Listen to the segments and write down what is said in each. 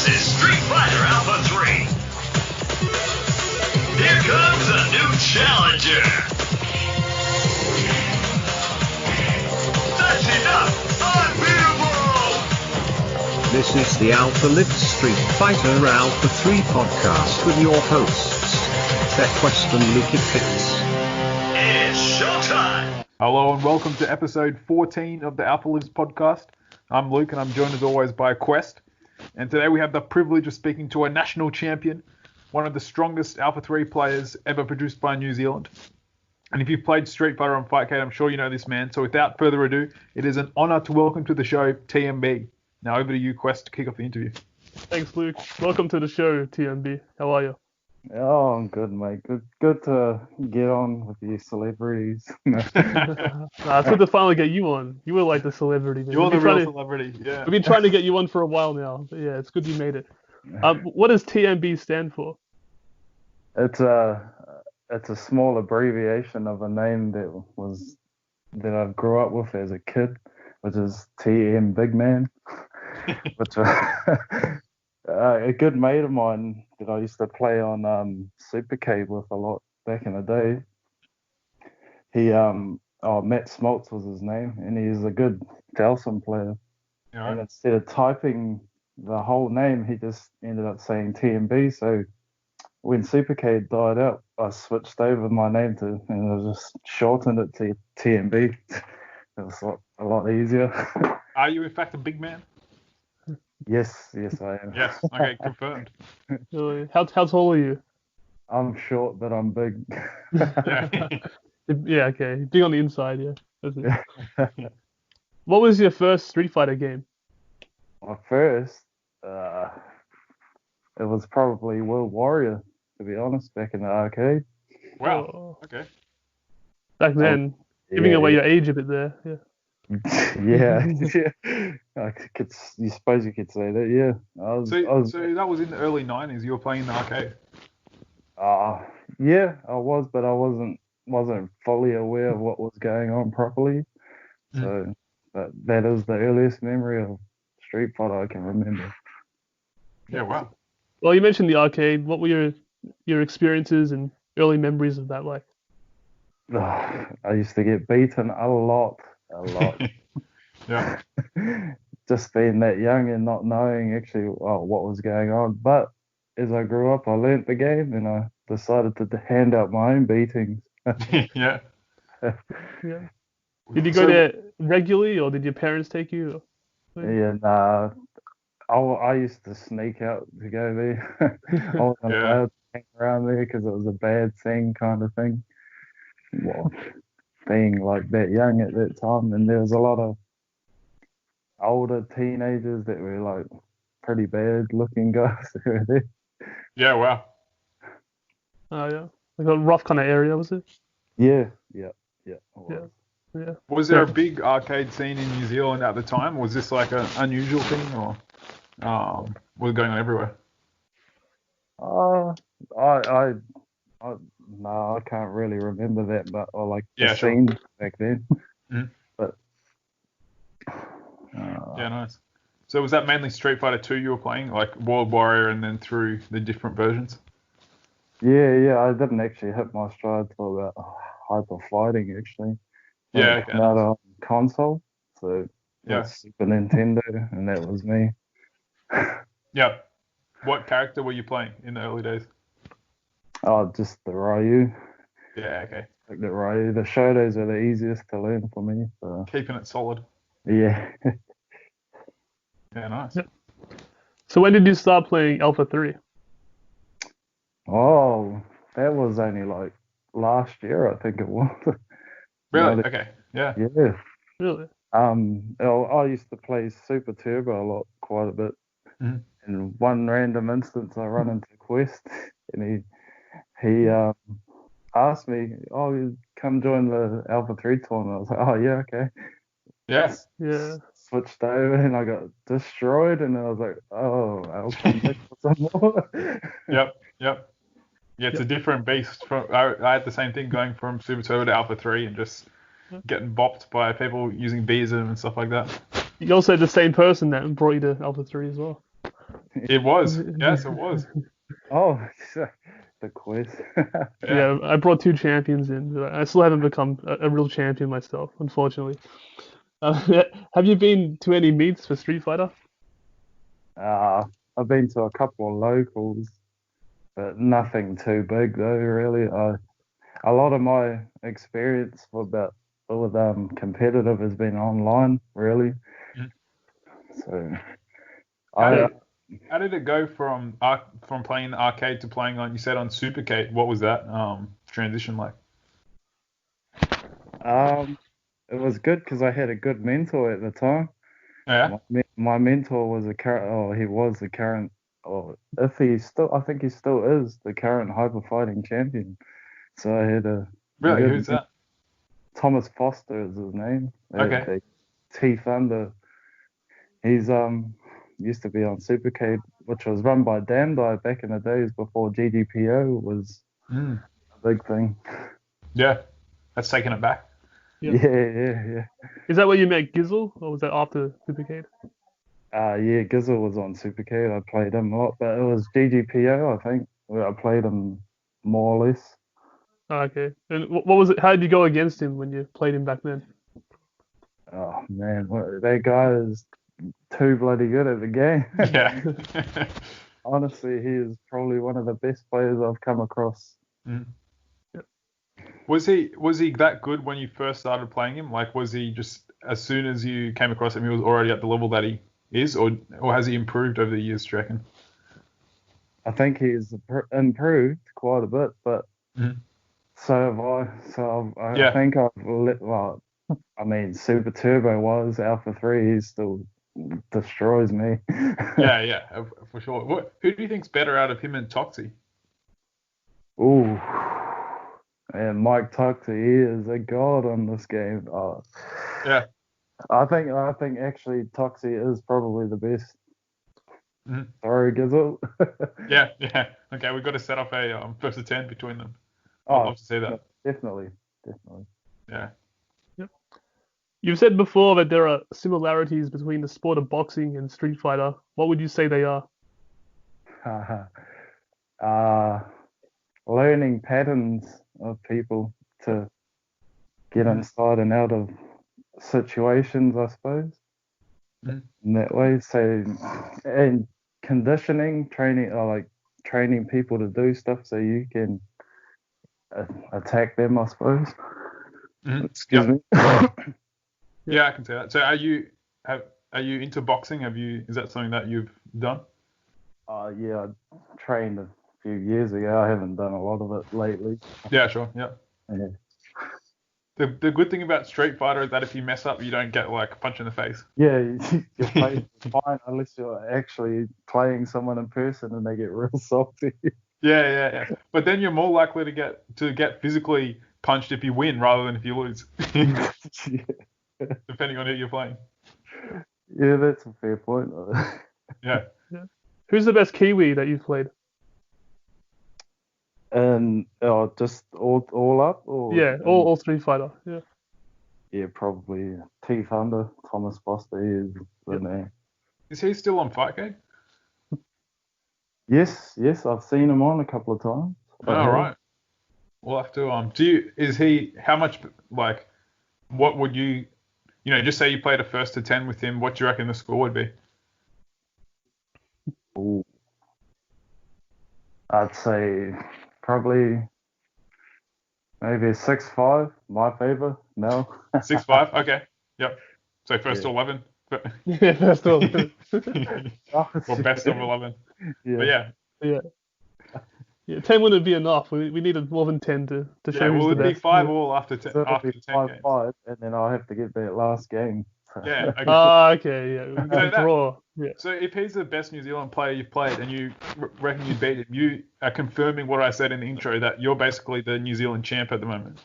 This is Street Fighter Alpha 3. Here comes a new challenger. That's enough! Unbeatable! This is the Lukefitz Street Fighter Alpha 3 podcast with your hosts, PodCast and Lukefitz. It's showtime! Hello and welcome to episode 14 of the Lukefitz podcast. I'm Luke and I'm joined as always by Quest. And today we have the privilege of speaking to a national champion, one of the strongest Alpha 3 players ever produced by New Zealand. And if you've played Street Fighter on Fightcade, I'm sure you know this man. So without further ado, it is an honor to welcome to the show TMB. Now over to you, Quest, to kick off the interview. Thanks, Luke. Welcome to the show, TMB. How are you? Oh, I'm good, mate. Good to get on with you celebrities. It's good to finally get you on. You were like the celebrity, man. You're the real celebrity, yeah. We've been trying to get you on for a while now. But yeah, it's good you made it. What does TMB stand for? It's a small abbreviation of a name that I grew up with as a kid, which is TM Big Man. Which a good mate of mine that I used to play on Supercade with a lot back in the day. He Matt Smoltz was his name, and he's a good Dalsim player. Yeah. And instead of typing the whole name, he just ended up saying TMB. So when Supercade died out, I switched over my name and I just shortened it to TMB. It was a lot easier. Are you in fact a big man? Yes, I am. Yes, okay, confirmed. Really? How tall are you? I'm short, but I'm big. Yeah. Yeah, okay. Big on the inside, yeah. That's it. What was your first Street Fighter game? My first, it was probably World Warrior, to be honest, back in the arcade. Wow, okay. Back then, giving away your age a bit there, yeah. Yeah. You suppose you could say that, yeah. So that was in the early 90s, you were playing in the arcade? Yeah, I was, but I wasn't fully aware of what was going on properly. So that is the earliest memory of Street Fighter I can remember. Yeah, wow. Well, you mentioned the arcade. What were your experiences and early memories of that like? I used to get beaten a lot. Yeah. Just being that young and not knowing actually what was going on. But as I grew up, I learnt the game and I decided to hand out my own beatings. Yeah. Yeah. Did you go there regularly, or did your parents take you? Yeah, nah. I used to sneak out to go there. I wasn't allowed to hang around there because it was a bad thing kind of thing. Well, being like that young at that time, and there was a lot of older teenagers that were like pretty bad looking guys that were there. Yeah, wow. Oh, yeah. Like a rough kind of area, was it? Yeah. It was. Yeah. Was there a big arcade scene in New Zealand at the time? Was this like an unusual thing, or was it going on everywhere? No, I can't really remember that, but I like the Yeah, sure. scene back then. Mhm. But Yeah, nice. So was that mainly Street Fighter 2 you were playing, like World Warrior, and then through the different versions? yeah, I didn't actually hit my stride till about Hyper Fighting actually. Yeah, It came out on console, so Yeah. that's Super Nintendo, and that was me. Yeah. What character were you playing in the early days? Oh, just the Ryu. Yeah, okay. Like the Ryu. The Shotos are the easiest to learn for me. So Keeping it solid. yeah. Yeah, nice. Yeah. So when did you start playing Alpha 3? Oh, that was only like last year, I think it was. Really? Okay. Yeah. Yeah. Really? I used to play Super Turbo quite a bit. Mhm. In one random instance, I run into Quest, and he asked me, "Oh, you come join the Alpha 3 tournament." I was like, "Oh yeah, okay." Yeah. Yeah. Switched over, and I got destroyed, and I was like, "Oh, I'll come back for some more." Yep. Yeah, it's a different beast. I had the same thing going from Super Turbo to Alpha 3 and just getting bopped by people using Beezum and stuff like that. You also had the same person that brought you to Alpha 3 as well. It was. Yes, it was. Oh, the quiz. Yeah, I brought 2 champions in, but I still haven't become a real champion myself, unfortunately. Have you been to any meets for Street Fighter? I've been to a couple of locals, but nothing too big though, really. A lot of my experience with competitive has been online, really. Mhm. So How I did, how did it go from playing the arcade to playing on, you said, on Supercade? What was that transition like? it was good because I had a good mentor at the time. Yeah. My mentor was he was the current, or if he's still, I think he still is the current hyper fighting champion. So I had a Really? good Who's that? Thomas Foster is his name. Okay. The T Thunder. He's used to be on Supercade, which was run by Damdai back in the days before GDPO was Mm. a big thing. Yeah. That's taking it back. Yeah. Yeah. Is that where you met Gizzle, or was that after Supercade? Yeah, Gizzle was on Supercade. I played him a lot, but it was GGPO, I think, where I played him more or less. Oh, okay. And what was it? How did you go against him when you played him back then? Oh man, that guy is too bloody good at the game. Yeah. Honestly, he is probably one of the best players I've come across. Mm. Yeah. Was he that good when you first started playing him? Like, was he just, as soon as you came across him, he was already at the level that he is, or has he improved over the years, do you reckon? I think he's improved quite a bit, but Mhm. so have I. So I Yeah. think well, I mean, Super Turbo was Alpha 3, he still destroys me. Yeah, for sure. Who do you think's better out of him and Toxie? Ooh, and Mike Tucker, he is a god on this game. Yeah. I think actually Toxie is probably the best. Mhm. Sorry, Gizzle. Yeah. Okay, we've got to set up a first of 10 between them. I'd Oh, love to see that. definitely. Yeah. Yep. You've said before that there are similarities between the sport of boxing and Street Fighter. What would you say they are? uh, learning patterns of people to get inside and out of situations, I suppose. Mhm. In that way, so and conditioning, training, or like training people to do stuff so you can attack them, I suppose. Mhm. Excuse me. Yeah, I can see that. So are you into boxing? Is that something that you've done? Yeah, I trained a few years ago. I haven't done a lot of it lately. Yeah, sure. Yeah. Yeah. The good thing about Street Fighter is that if you mess up, you don't get like a punch in the face. Yeah, your face is fine unless you're actually playing someone in person and they get real salty. Yeah. But then you're more likely to get physically punched if you win rather than if you lose, Yeah. depending on who you're playing. Yeah, that's a fair point. Yeah. Who's the best Kiwi that you've played? And just all up, or Yeah, all Street Fighter. Yeah. yeah, probably T Thunder, Thomas Foster is the Yep. man. Is he still on Fightcade? Yes, I've seen him on a couple of times. All right. We'll have to. How much, like, what would just say you played a first to 10 with him, what do you reckon the score would be? Ooh. I'd say probably maybe 6-5, my favor. No. 6-5? Okay. Yep. So first to Yeah. 11. Yeah, first of all. Or best of 11. Yeah. But yeah. Yeah, 10 wouldn't be enough. We needed more than 10 to show Yeah, who's will the it be best. 5 all after 10, So it'll after be 10 games? 5-5, and then I'll have to get that last game. Yeah. Okay. Okay, yeah. We got a that- draw. Yeah. So if he's the best New Zealand player you've played and you reckon you beat him, you are confirming what I said in the intro, that you're basically the New Zealand champ at the moment.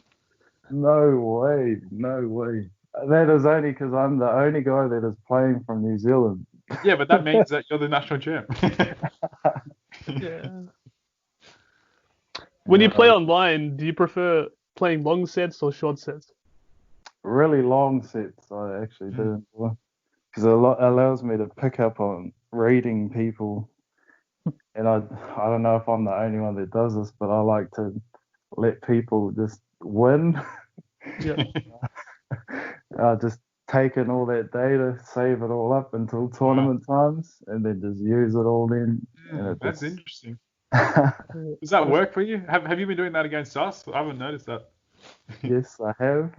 No way. That is only because I'm the only guy that is playing from New Zealand. Yeah, but that means that you're the national champ. Yeah. When you play online, do you prefer playing long sets or short sets? Really long sets, I actually do enjoy. Because it allows me to pick up on reading people and I don't know if I'm the only one that does this, but I like to let people just win. Yeah. Just take in all that data, save it all up until tournament times, and then just use it all then. And it That's just interesting. Does that work for you? Have you been doing that against us? I haven't noticed that. Yes, I have.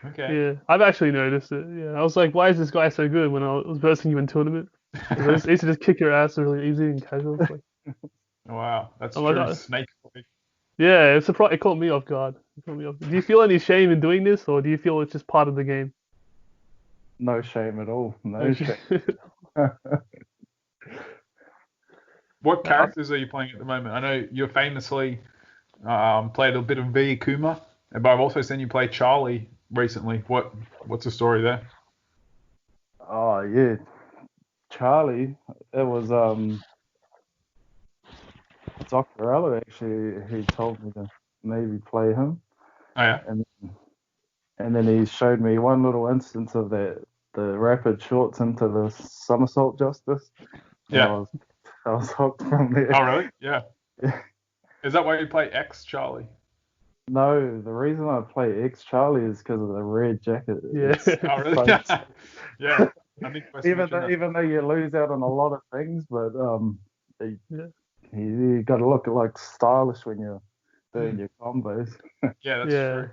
Okay. Yeah, I've actually noticed it. Yeah, I was like, why is this guy so good when I was versing you in tournament? 'Cause I used to just kick your ass really easy and casual. Like, Wow, that's I'm like, true. Snake. yeah, it caught me off guard. Do you feel any shame in doing this, or do you feel it's just part of the game? No shame at all. No Okay. shame. What I- characters are you playing at the moment? I know you're famously played a bit of V Kuma, but I've also seen you play Charlie recently. What's the story there? Oh yeah, Charlie. It was Dr. Ella actually. He told me to maybe play him, Oh yeah. and and then he showed me one little instance of the rapid shorts into the somersault justice, and Yeah. I was hooked from there. Oh really? Yeah. Yeah. Is that why you play X Charlie? No, the reason I play X Charlie is because of the red jacket. Yeah. Oh really? So- Yeah. I think Wes mentioned that. even though you lose out on a lot of things, but you, Yeah. you got to look like stylish when you're doing your combos. Yeah, that's Yeah. true.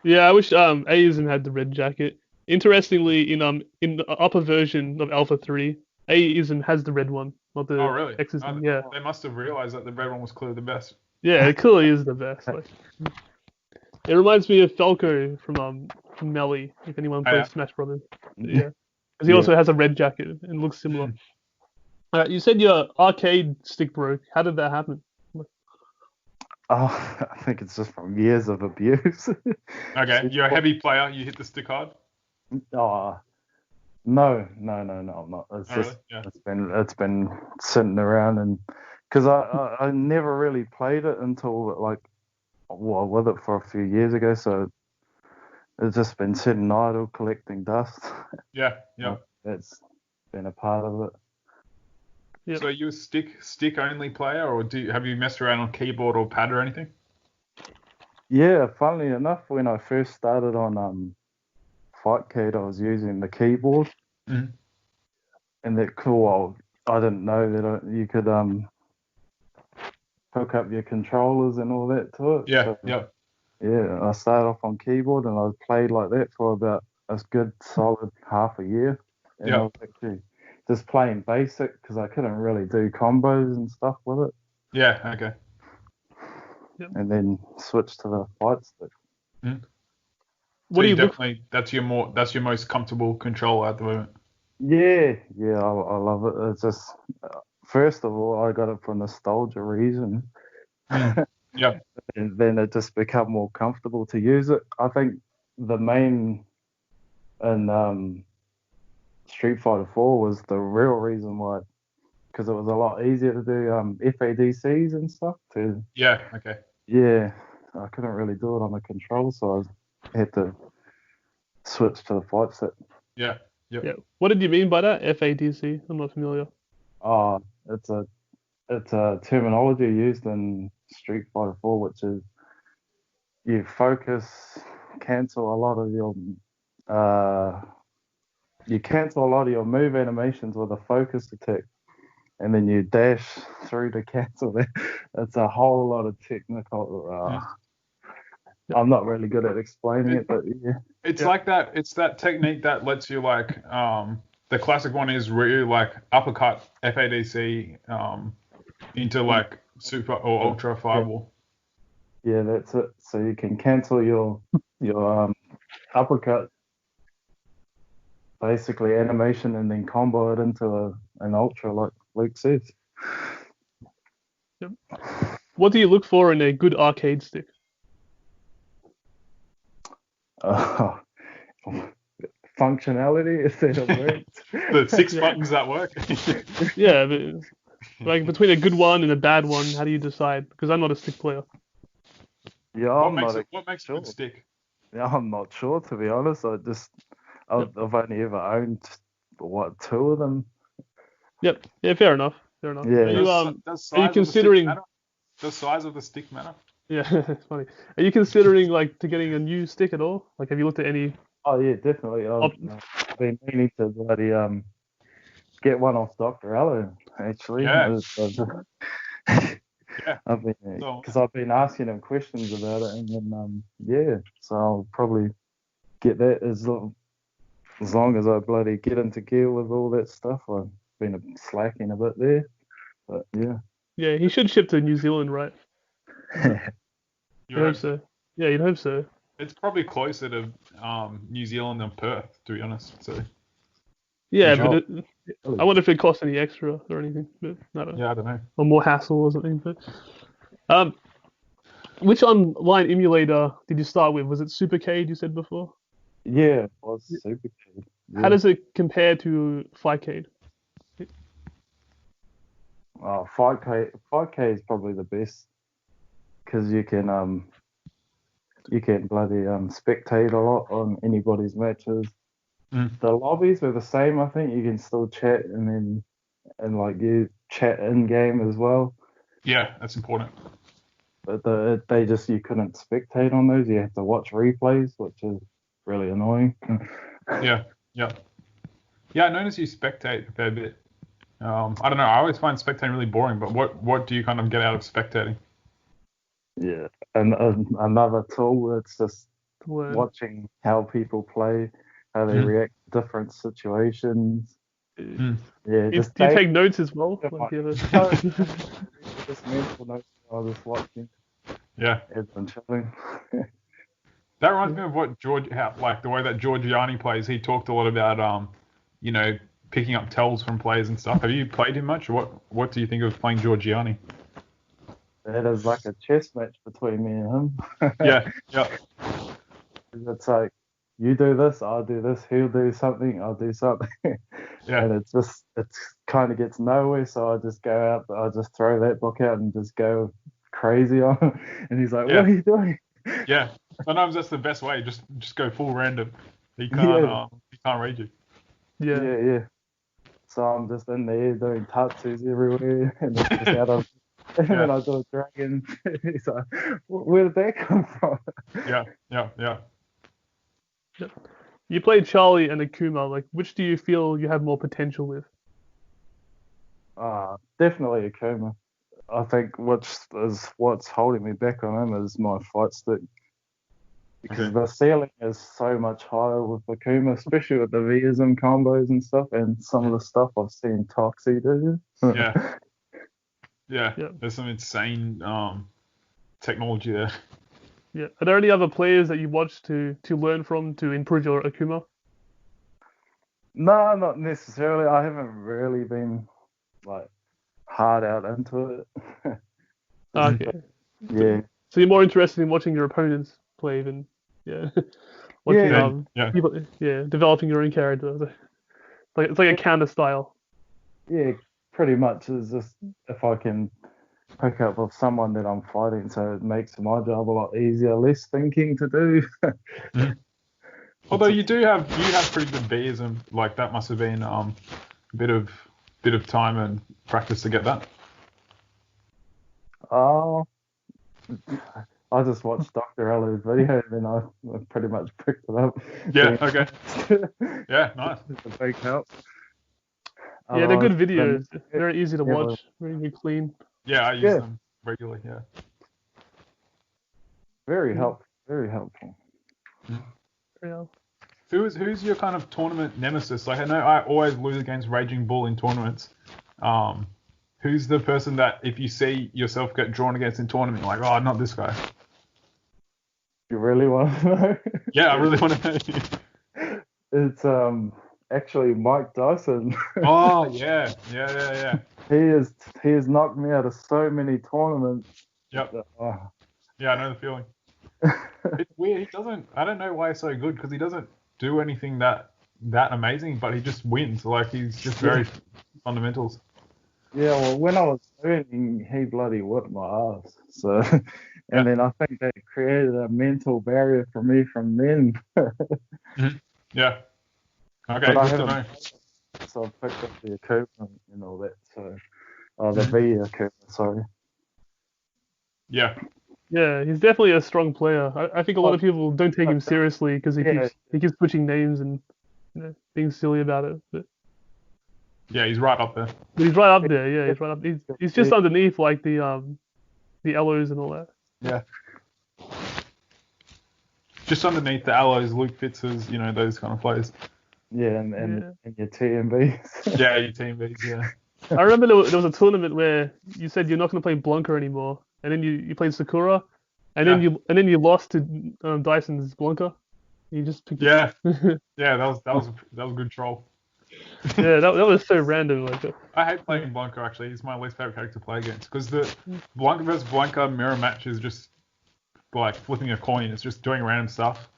Yeah, I wish Aism had the red jacket. Interestingly, in the upper version of Alpha 3, Aism has the red one, not the Oh really? Xism. Oh, Yeah. they must have realized that the red one was clearly the best. Yeah, it clearly is the best. Like, it reminds me of Falco from Melee, if anyone Oh, yeah. plays Smash Brothers. Yeah. Because he Yeah. also has a red jacket and looks similar. You said your arcade stick broke. How did that happen? Oh, I think it's just from years of abuse. Okay, you're a heavy player. You hit the stick hard. Oh, no, I'm not. It's Oh, just really? Yeah. it's been sitting around, and because I never really played it until like with it for a few years ago, so it's just been sitting idle collecting dust. Yeah. Yeah. That's been a part of it. Yep. So are you a stick only player, or have you messed around on keyboard or pad or anything? Yeah, funnily enough, when I first started on Fightcade, I was using the keyboard, Mhm. and that cool. Well, I didn't know that you could hook up your controllers and all that to it. Yeah. So, Yeah. yeah, I started off on keyboard, and I played like that for about a good solid half a year. And I Yeah. was actually just playing basic because I couldn't really do combos and stuff with it. Yeah. Okay. And then switched to the fight stick. Mhm. What So do you you look definitely that's your most comfortable controller at the moment. Yeah, I love it. It's just, first of all, I got it for nostalgia reason. Yeah. And then it just become more comfortable to use it. I think the main in Street Fighter 4 was the real reason why, because it was a lot easier to do FADCs and stuff. Yeah. Okay. Yeah, I couldn't really do it on the control, so I had to switch to the fight set. Yeah. Yep. Yeah. What did you mean by that? FADC? I'm not familiar. Oh, it's a terminology used in Street Fighter 4, which is you cancel a lot of your move animations with a focus attack, and then you dash through to cancel that. It's a whole lot of technical. I'm not really good at explaining it, but yeah. It's like that. It's that technique that lets you like the classic one is where you like uppercut FADC into like super or ultra fireball. Yeah, that's it. So you can cancel your uppercut, basically animation, and then combo it into an ultra, like Luke says. Yep. What do you look for in a good arcade stick? Functionality, is that a word? The 6 buttons that work. Yeah, but, like between a good one and a bad one, how do you decide? Because I'm not a stick player. Yeah, what I'm makes not it a sure. good stick? Yeah, I'm not sure, to be honest. I've only ever owned two of them. Yep. Yeah, fair enough. Fair enough. Yeah. Are you Does are you size of the stick considering? matter? Does size of the stick matter? Yeah, it's funny. Are you considering like to getting a new stick at all? Like, have you looked at any? Oh yeah, definitely. I've been meaning to bloody get one off Dr. Allen actually. Yeah. Yeah. I've been So because I've been asking him questions about it, and then yeah, so I'll probably get that as long as I bloody get into gear with all that stuff. I've been slacking a bit there, but yeah. Yeah, he should ship to New Zealand, right? you You'd hope reckon? so. Yeah, you'd hope so. It's probably closer to New Zealand than Perth, to be honest. So Yeah, Sure. but I wonder if it costs any extra or anything. But I don't know. yeah, I don't know. Or more hassle or something. But which online emulator did you start with? Was it Supercade you said before? Yeah, it was super keen. How does it compare to Flycade? Oh, 5K is probably the best because you can bloody spectate a lot on anybody's matches. Mm. The lobbies are the same. I think you can still chat and like you chat in game as well. Yeah, that's important. But you couldn't spectate on those. You have to watch replays, which is really annoying. Yeah, yeah. Yeah, I noticed you spectate a fair bit. I don't know. I always find spectating really boring. But what do you kind of get out of spectating? Yeah, and another tool. It's just Word. watching how people play, how they react to different situations. Mm. Yeah, Do you take notes as well? Like, you have just mental notes. I was just watching Yeah, and chilling. that reminds me of what like the way that Giorgiani plays. He talked a lot about picking up tells from players and stuff. Have you played him much? Or what do you think of playing Giorgiani? It is like a chess match between me and him. Yeah, yeah, It's like, you do this, I'll do this, he'll do something, I'll do something. yeah. And it's kind of gets nowhere, so I just go out, I just throw that book out and just go crazy on him. And he's like, Yeah. what are you doing? Yeah, sometimes that's the best way. Just go full random. He can't read you. yeah. Yeah. So I'm just in there doing tatsus everywhere, and it's just out of. And then I do a dragon. He's like, where did that come from? Yeah. You played Charlie and Akuma. Like, which do you feel you have more potential with? Definitely Akuma. I think what's holding me back on him is my fight stick. Because the ceiling is so much higher with Akuma, especially with the Vism combos and stuff, and some of the stuff I've seen Toxie do. Yeah. There's some insane technology there. Yeah. Are there any other players that you watch to learn from to improve your Akuma? No, not necessarily. I haven't really been like hard out into it. Okay. Yeah. So you're more interested in watching your opponents play than watching people, developing your own character. It's like a counter style. Yeah, pretty much. It's just if I can pick up with someone that I'm fighting, so it makes my job a lot easier, less thinking to do. Although you have pretty good Vism. Like that must have been a bit of time and practice to get that. Oh. I just watched Dr. Ella's video and then I pretty much picked it up. Yeah, okay. Yeah, nice. It's a big help. Yeah, they're good videos. Very easy to watch. Very clean. Yeah, I use them regularly, yeah. Very helpful. Very helpful. Yeah. Who's your kind of tournament nemesis? Like I know I always lose against Raging Bull in tournaments. Who's the person that if you see yourself get drawn against in tournament, you're like, oh, not this guy? You really want to know? Yeah, I really want to know. It's actually Mike Dyson. Oh yeah. He has knocked me out of so many tournaments. Yep. Yeah, I know the feeling. It's weird. I don't know why he's so good because he doesn't do anything that amazing, but he just wins. Like he's just very fundamentals. Yeah, well, when I was learning, he bloody whipped my ass. So, and then I think that created a mental barrier for me from then. Yeah. Okay, good to know. since I've picked up the equipment and all that. So, the V equipment, sorry. Yeah. Yeah, he's definitely a strong player. I think a lot of people don't take him seriously because he keeps switching names and being silly about it. But Yeah, he's right up there. he's right up there. Yeah, he's right up. He's just underneath like the Ellos and all that. Yeah. Just underneath the Allos, Lukefitz's, those kind of players. Yeah, and your TMBs. Yeah, your TMBs, yeah. I remember there was a tournament where you said you're not going to play Blanca anymore, and then you played Sakura, and then you lost to Dyson's Blanca. You just picked yeah, that was a good troll. Yeah, that was so random. Like, I hate playing Blanca actually. He's my least favorite character to play against because the Blanca versus Blanca mirror match is just like flipping a coin. It's just doing random stuff,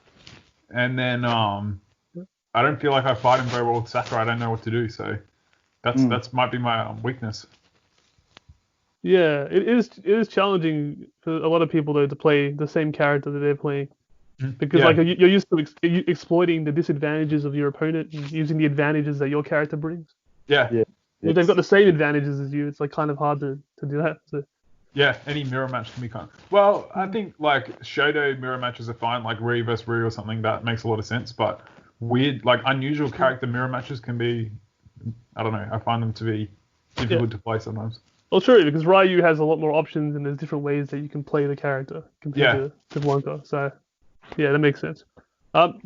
and then I don't feel like I fight him very well with Sakura. I don't know what to do, so that's might be my weakness. Yeah, it is challenging for a lot of people though to play the same character that they're playing. Because like you're used to exploiting the disadvantages of your opponent and using the advantages that your character brings. Yeah. If they've got the same advantages as you, it's like kind of hard to do that. So. Yeah, any mirror match can be kind of... Well, I think like Shoto mirror matches are fine, like Ryu vs. Ryu or something, that makes a lot of sense. But weird, like unusual character mirror matches can be, I don't know, I find them to be difficult to play sometimes. Well, true, because Ryu has a lot more options and there's different ways that you can play the character compared to Blanca. So, yeah, that makes sense.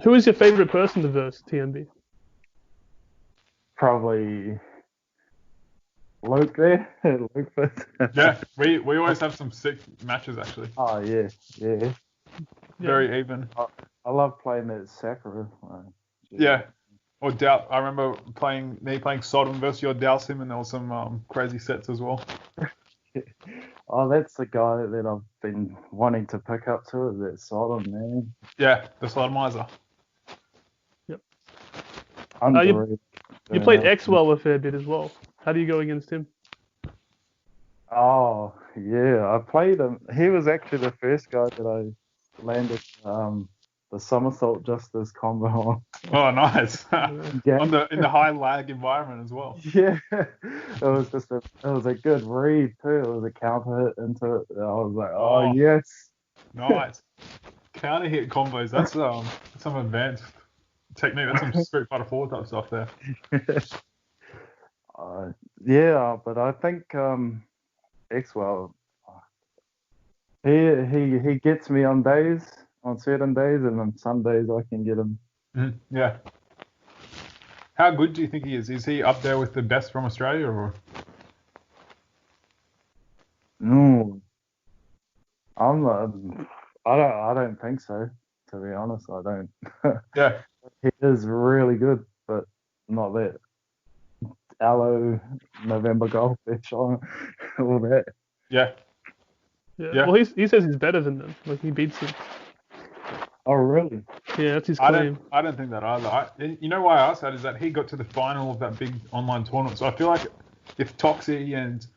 Who is your favorite person to verse, TMB? Probably Luke there. Lukefitz. Yeah, we always have some sick matches actually. Oh, yeah. Very even. I love playing that Sakura. Yeah. Or Doubt. I remember playing Sodom versus your Dalsim, and there was some crazy sets as well. Oh, that's the guy that I've been wanting to pick up too, is that Sodom, man. Yeah, the Sodomizer. Yep. You played Xwell a fair bit as well. How do you go against him? Oh, yeah. I played him. He was actually the first guy that I landed the somersault justice combo on. Oh, nice. Yeah. In the high lag environment as well. Yeah. It was a good read too. It was a counter hit into it. I was like, oh yes. Nice. Counter hit combos. That's some advanced technique. That's some Street Fighter 4 type stuff there. Yeah, but I think Xwell, he gets me on certain days, and on some days I can get him. Yeah. How good do you think he is? Is he up there with the best from Australia, or? No, I'm not. I don't think so. To be honest, I don't. Yeah. He is really good, but not that. Aloe, November Goldfish, all that. Yeah. Well, he says he's better than them. Like he beats them. Oh, really? Yeah, that's his claim. I don't think that either. You know why I asked that is that he got to the final of that big online tournament. So I feel like if Toxie and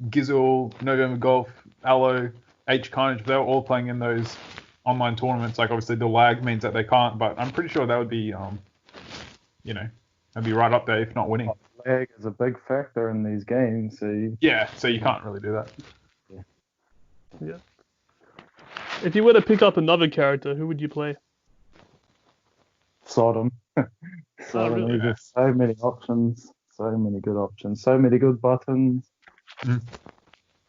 Gizzle, November Golf, Aloe, H Carnage, they were all playing in those online tournaments, like obviously the lag means that they can't, but I'm pretty sure that would be, that'd be right up there if not winning. Lag is a big factor in these games. So you can't really do that. Yeah. If you were to pick up another character, who would you play? Sodom. Sodom. Really? There's so many options, so many good options, so many good buttons,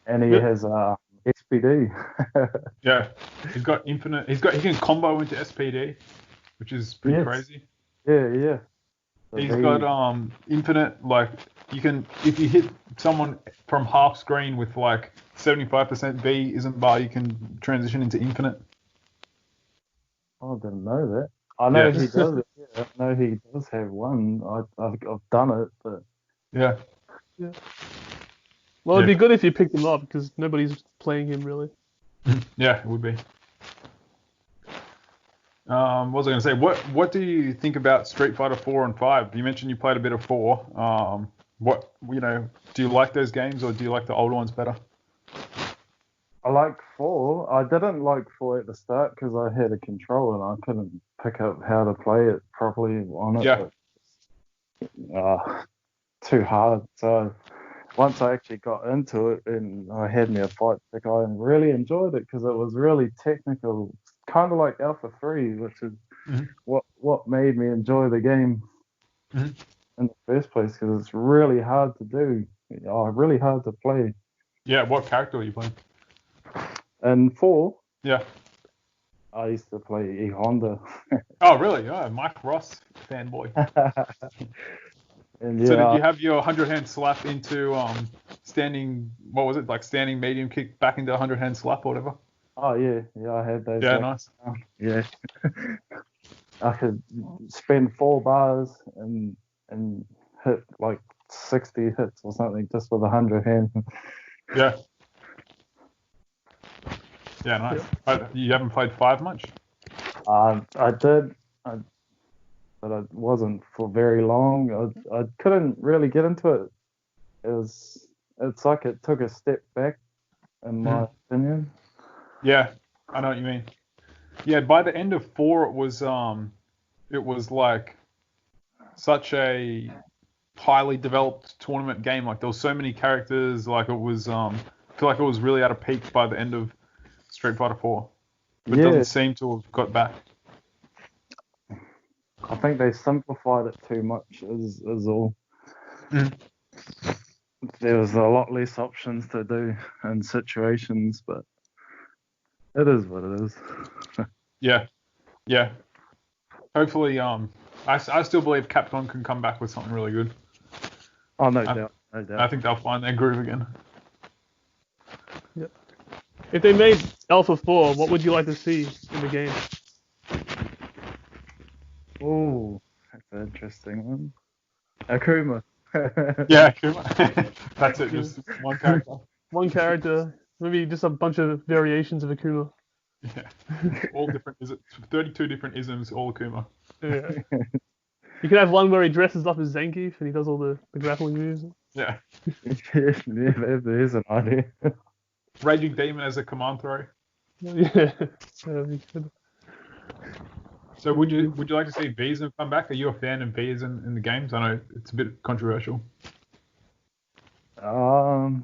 and he has SPD. Yeah, he's got infinite. He can combo into SPD, which is pretty crazy. Yeah. So He's got infinite, like you can, if you hit someone from half screen with like 75% B isn't bar, you can transition into infinite. Oh, I didn't know that. I know he does it. Yeah, I know he does have one. I've done it, but yeah. Well, it'd be good if you picked him up because nobody's playing him really. Yeah, it would be. What was I going to say? What do you think about Street Fighter 4 and 5? You mentioned you played a bit of 4. Do you like those games or do you like the older ones better? I like 4. I didn't like 4 at the start because I had a controller and I couldn't pick up how to play it properly on it. Yeah. too hard. So once I actually got into it and I had me a fight stick, I really enjoyed it because it was really technical, kind of like Alpha 3, which is what made me enjoy the game in the first place because it's really hard to do, really hard to play. Yeah, what character are you playing? And 4, Yeah. I used to play E Honda. Oh, really? Oh, Mike Ross fanboy. And So yeah, did you have your 100-hand slap into standing? What was it, like standing medium kick back into 100-hand slap or whatever? oh yeah, I had those. Yeah, nice. Yeah, I could spend 4 bars and hit like 60 hits or something just with 100 hands. Yeah. Yeah, nice. You haven't played 5 much? I did, but it wasn't for very long. I couldn't really get into it. It's like it took a step back, in my opinion. Yeah, I know what you mean. Yeah, by the end of 4, it was like such a highly developed tournament game. Like there was so many characters. Like it was, I feel like it was really at a peak by the end of Street Fighter 4. But it doesn't seem to have got back. I think they simplified it too much. Is all. There was a lot less options to do in situations, but it is what it is. Yeah. Hopefully, I still believe Capcom can come back with something really good. Oh, no doubt. I think they'll find their groove again. Yep. If they made Alpha 4, what would you like to see in the game? Oh, that's an interesting one. Akuma. Yeah, Akuma. That's it, just one character. One character, maybe just a bunch of variations of Akuma. Yeah. All different, 32 different isms, all Akuma. Yeah. You could have one where he dresses up as Zangief and he does all the grappling moves. Yeah. Yeah, there's an idea. Raging Demon as a command throw. Yeah. That'd be good. So would you like to see Vism come back? Are you a fan of Vism in the games? I know it's a bit controversial. The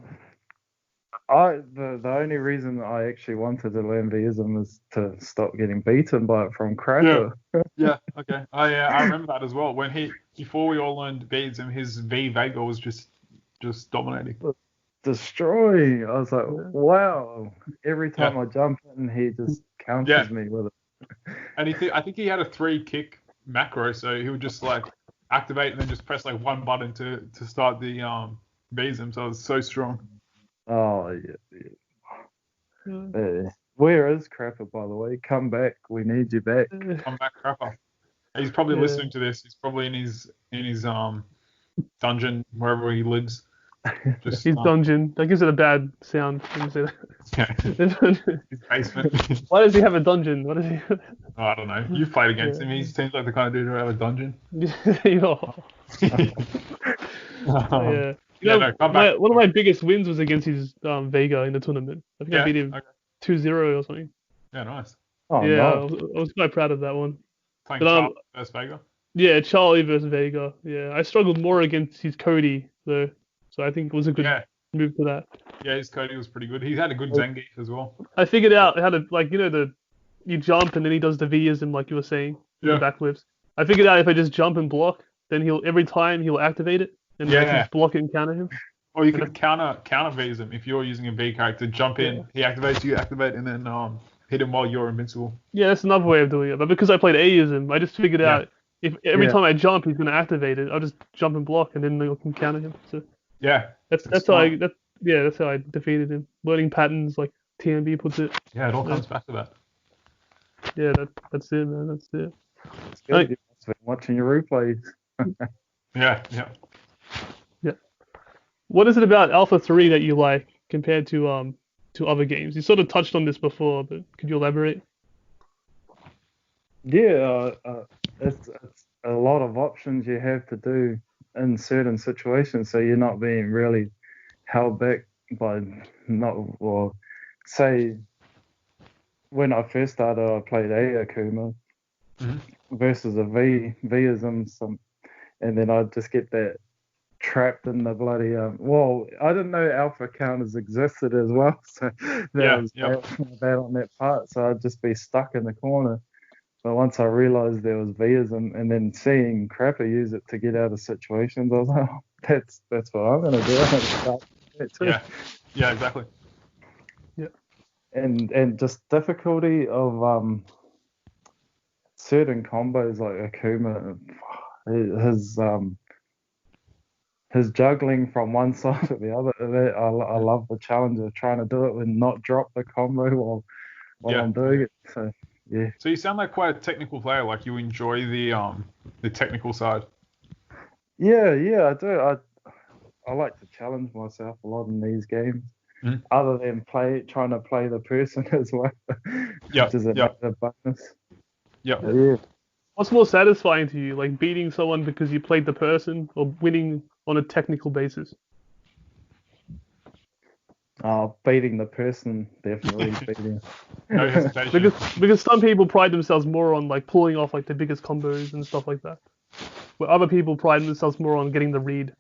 only reason I actually wanted to learn Vism is to stop getting beaten by it from Cracker. Yeah. Okay. I remember that as well. Before we all learned Vism, his V Vega was just dominating. Destroy. I was like, wow. Every time I jump in, he just counters me with it. And I think he had a 3 kick macro, so he would just like activate and then just press like one button to start the Vism. So it was so strong. Oh yeah. Where is Crapper, by the way? Come back. We need you back. Come back, Crapper. He's probably listening to this. He's probably in his dungeon wherever he lives. Just, his dungeon. That gives it a bad sound when you say that. Yeah. His basement. Why does he have a dungeon? What is he? Oh, I don't know. You've played against him. He seems like the kind of dude who have a dungeon. Yeah. Come back. One of my biggest wins was against his Vega in the tournament. I think I beat him 2-0 or something. Yeah, nice. Oh, yeah, nice. I was quite proud of that one. Playing Charlie versus Vega? Yeah, Charlie versus Vega. Yeah, I struggled more against his Cody, though. So I think it was a good move for that. Yeah, his Cody was pretty good. He had a good Zangief as well. I figured out how to, like, you jump and then he does the Vism, like you were saying, the backflips. I figured out if I just jump and block, then every time he'll activate it, and I can just block it and counter him. Or you can counter Vism if you're using a V character. Jump in, he activates, you activate, and then hit him while you're invincible. Yeah, that's another way of doing it. But because I played Aism, I just figured out if every time I jump, he's going to activate it. I'll just jump and block, and then I can counter him. So that's how I defeated him. Learning patterns, like TMB puts it. Yeah, it all comes back to that. Yeah, that's it, man. That's it. It's good. You must have been watching your replays. Yeah. What is it about Alpha 3 that you like compared to other games? You sort of touched on this before, but could you elaborate? Yeah, it's a lot of options you have to do in certain situations, so you're not being really held back by say when I first started, I played A Akuma versus a Vism, and then I'd just get that trapped in the bloody well, I didn't know alpha counters existed as well, so that was bad on that part. So I'd just be stuck in the corner. But once I realized there was vias and then seeing Crapper use it to get out of situations, I was like, oh, that's what I'm gonna do. I'm gonna start that too. Yeah, exactly. Yeah. And just difficulty of certain combos like Akuma, his juggling from one side to the other. I love the challenge of trying to do it and not drop the combo while I'm doing it. So yeah. So you sound like quite a technical player. Like you enjoy the technical side. Yeah, I do. I like to challenge myself a lot in these games. Other than trying to play the person as well, which is another bonus. Yeah. What's more satisfying to you, like beating someone because you played the person, or winning on a technical basis? Beating the person, definitely beating. No hesitation. because some people pride themselves more on like pulling off like the biggest combos and stuff like that, where other people pride themselves more on getting the read.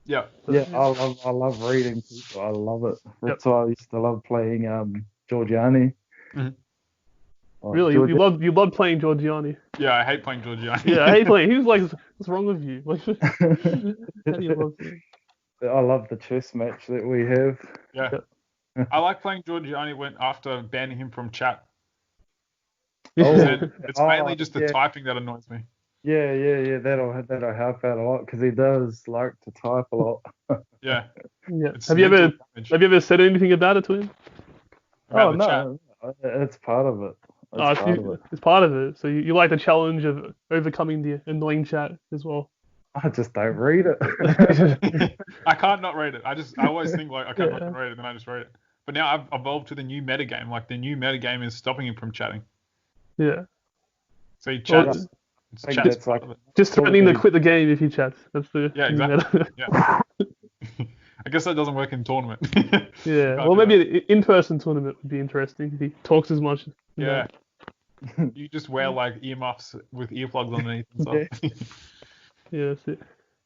Yeah, I love reading people. I love it. That's why I used to love playing Giorgiani. Really, you love playing Giorgiani? Yeah, I hate playing Giorgiani. Yeah, I hate playing. He was like, "What's wrong with you?" Like, how do you love him? I love the chess match that we have. Yeah. I like playing Giorgiani after banning him from chat. It's mainly just the typing that annoys me. Yeah. That'll help out a lot because he does like to type a lot. Yeah. Have you ever said anything about it to him? Oh no, it's part of it. It's part of it. So you like the challenge of overcoming the annoying chat as well. I just don't read it. I can't not read it. I always think like, okay, I'm not gonna read it, then I just read it. But now I've evolved to the new metagame. Like the new metagame is stopping him from chatting. Yeah. So he chats. It's like just threatening to quit the game if he chats. That's the exactly. Yeah. I guess that doesn't work in tournament. Yeah. Well, maybe an in-person tournament would be interesting if he talks as much. Yeah. You just wear like earmuffs with earplugs underneath and stuff. Yeah, that's it.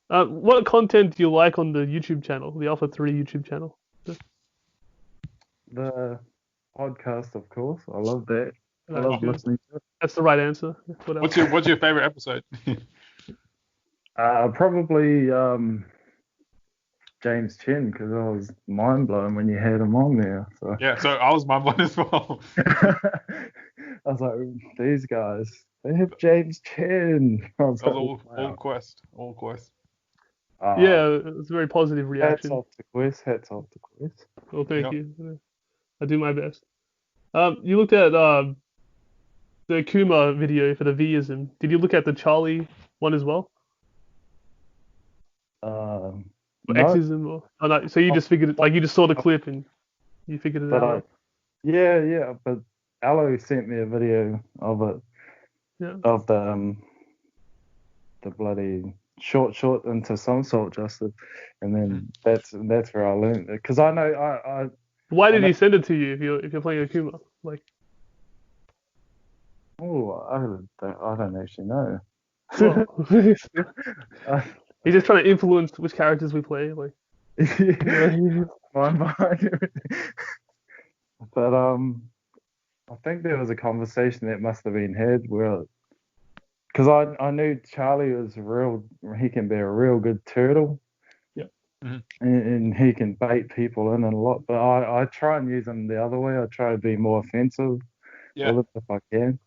What content do you like on the YouTube channel, the Alpha 3 YouTube channel? The podcast, of course. I love that. I love listening to it. That's the right answer. What's your favorite episode? Probably James Chen, because I was mind blown when you had him on there. So. Yeah, so I was mind blown as well. I was like, these guys, they have James Chen. All Quest. Yeah, it's a very positive reaction. Hats off to Quest. Well, thank you. I do my best. You looked at the Akuma video for the Vism. Did you look at the Charlie one as well? No. Xism or no? So you just figured it, like you just saw the clip and you figured it out. Yeah. But Aloe sent me a video of it. Yeah. Of the bloody short into somersault adjusted, and then that's where I learned it because I know. Why did he send it to you if you're playing Akuma? Like, I don't actually know. He's just trying to influence which characters we play. Like, my mind. But I think there was a conversation that must have been had where, because I knew Charlie was he can be a real good turtle. Yeah. Mm-hmm. And he can bait people in and a lot, but I try and use him the other way. I try to be more offensive with it if I can.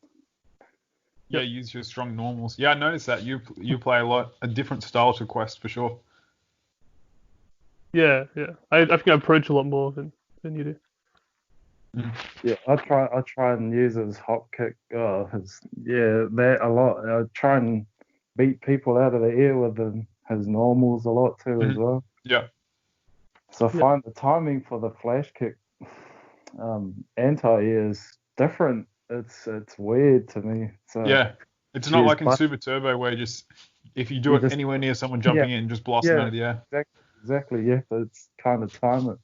Yeah, use your strong normals. Yeah, I noticed that you play a different style to Quest for sure. Yeah. I think I approach a lot more than you do. Yeah, I try and use his hop kick. That a lot. I try and beat people out of the air with his normals a lot too as well. Yeah. So I find the timing for the flash kick anti-air is different. It's weird to me. So it's not like in Super Turbo where if you do it anywhere near someone jumping in, just blast them out of the air. Exactly. Yeah, but it's kind of time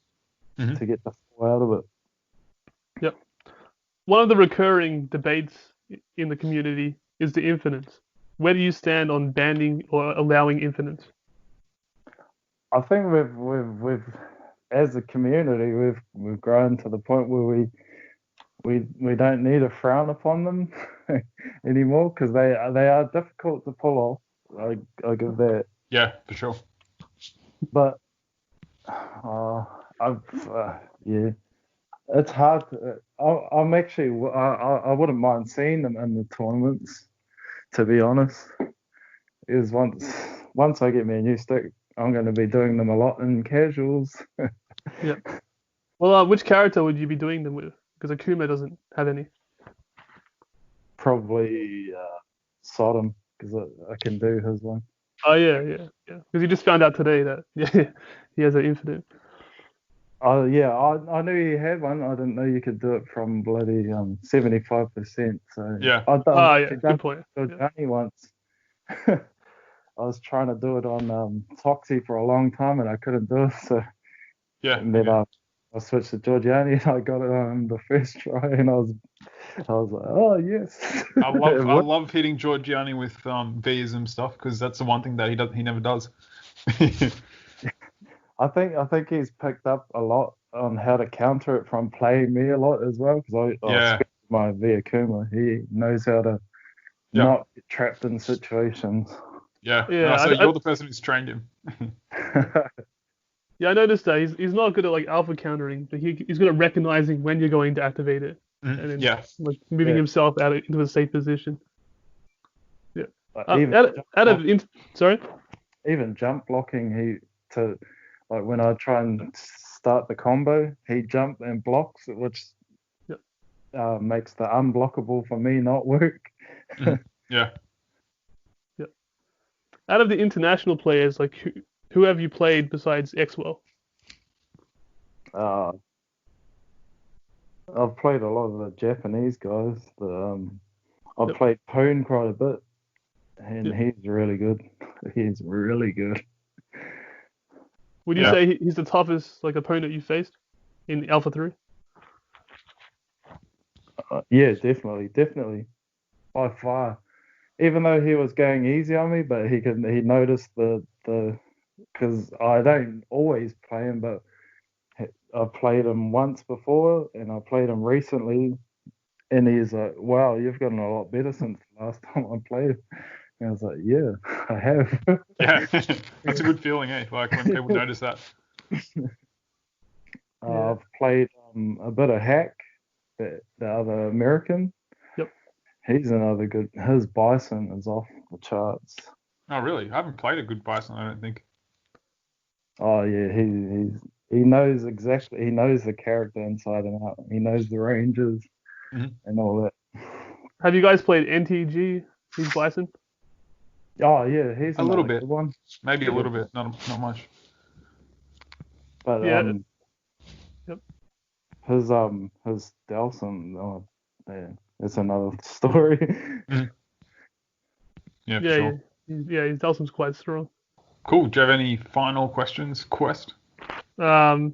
it to get the flow out of it. Yep. One of the recurring debates in the community is the infinites. Where do you stand on banning or allowing infinites? I think we've as a community we've grown to the point where we don't need to frown upon them anymore because they are difficult to pull off. I give that. Yeah, for sure. But yeah, it's hard. I'm actually I wouldn't mind seeing them in the tournaments. To be honest, is once I get me a new stick, I'm going to be doing them a lot in casuals. Yeah. Well, which character would you be doing them with? Because Akuma doesn't have any. Probably Sodom, because I can do his one. Oh yeah. Because you just found out today that he has an infinite. Oh yeah, I knew he had one. I didn't know you could do it from bloody 75%. So Yeah. I've done, Good point. Johnny once. I was trying to do it on Toxie for a long time and I couldn't do it. So and then I switched to Georgiani and I got it on the first try and I was like, oh yes. I love hitting Georgiani with V's and stuff because that's the one thing that he never does. I think he's picked up a lot on how to counter it from playing me a lot as well because I my V Akuma. He knows how to not get trapped in situations. Yeah. So you're the person who's trained him. Yeah, I noticed that he's not good at like alpha countering, but he's good at recognizing when you're going to activate it, and then like moving himself into a safe position. Yeah. Sorry. Even jump blocking, like when I try and start the combo, he jump and blocks, which makes the unblockable for me not work. Yeah. Out of the international players, like who have you played besides Xwell? I've played a lot of the Japanese guys. I've played Poon quite a bit, and he's really good. He's really good. Would you say he's the toughest like opponent you faced in Alpha 3? Yeah, definitely, by far. Even though he was going easy on me, but he noticed the because I don't always play him, but I played him once before and I played him recently, and he's like, "Wow, you've gotten a lot better since the last time I played." And I was like, "Yeah, I have." Yeah, that's a good feeling, eh? Like when people notice that. I've played a bit of Hack, the other American. Yep. He's another good. His Bison is off the charts. Oh, really? I haven't played a good Bison, I don't think. Oh yeah, he knows exactly. He knows the character inside and out. He knows the ranges and all that. Have you guys played NTG? He's Bison. Oh yeah, he's a little bit. One. Maybe a little bit, not much. But his Delson, oh man, it's another story. Yeah, for sure. His Delson's quite strong. Cool. Do you have any final questions, Quest? No,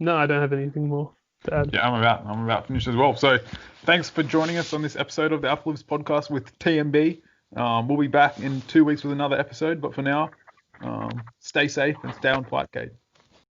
I don't have anything more to add. Yeah, I'm about finished as well. So thanks for joining us on this episode of the Alpha podcast with TMB. We'll be back in 2 weeks with another episode, but for now, stay safe and stay on Flightcade.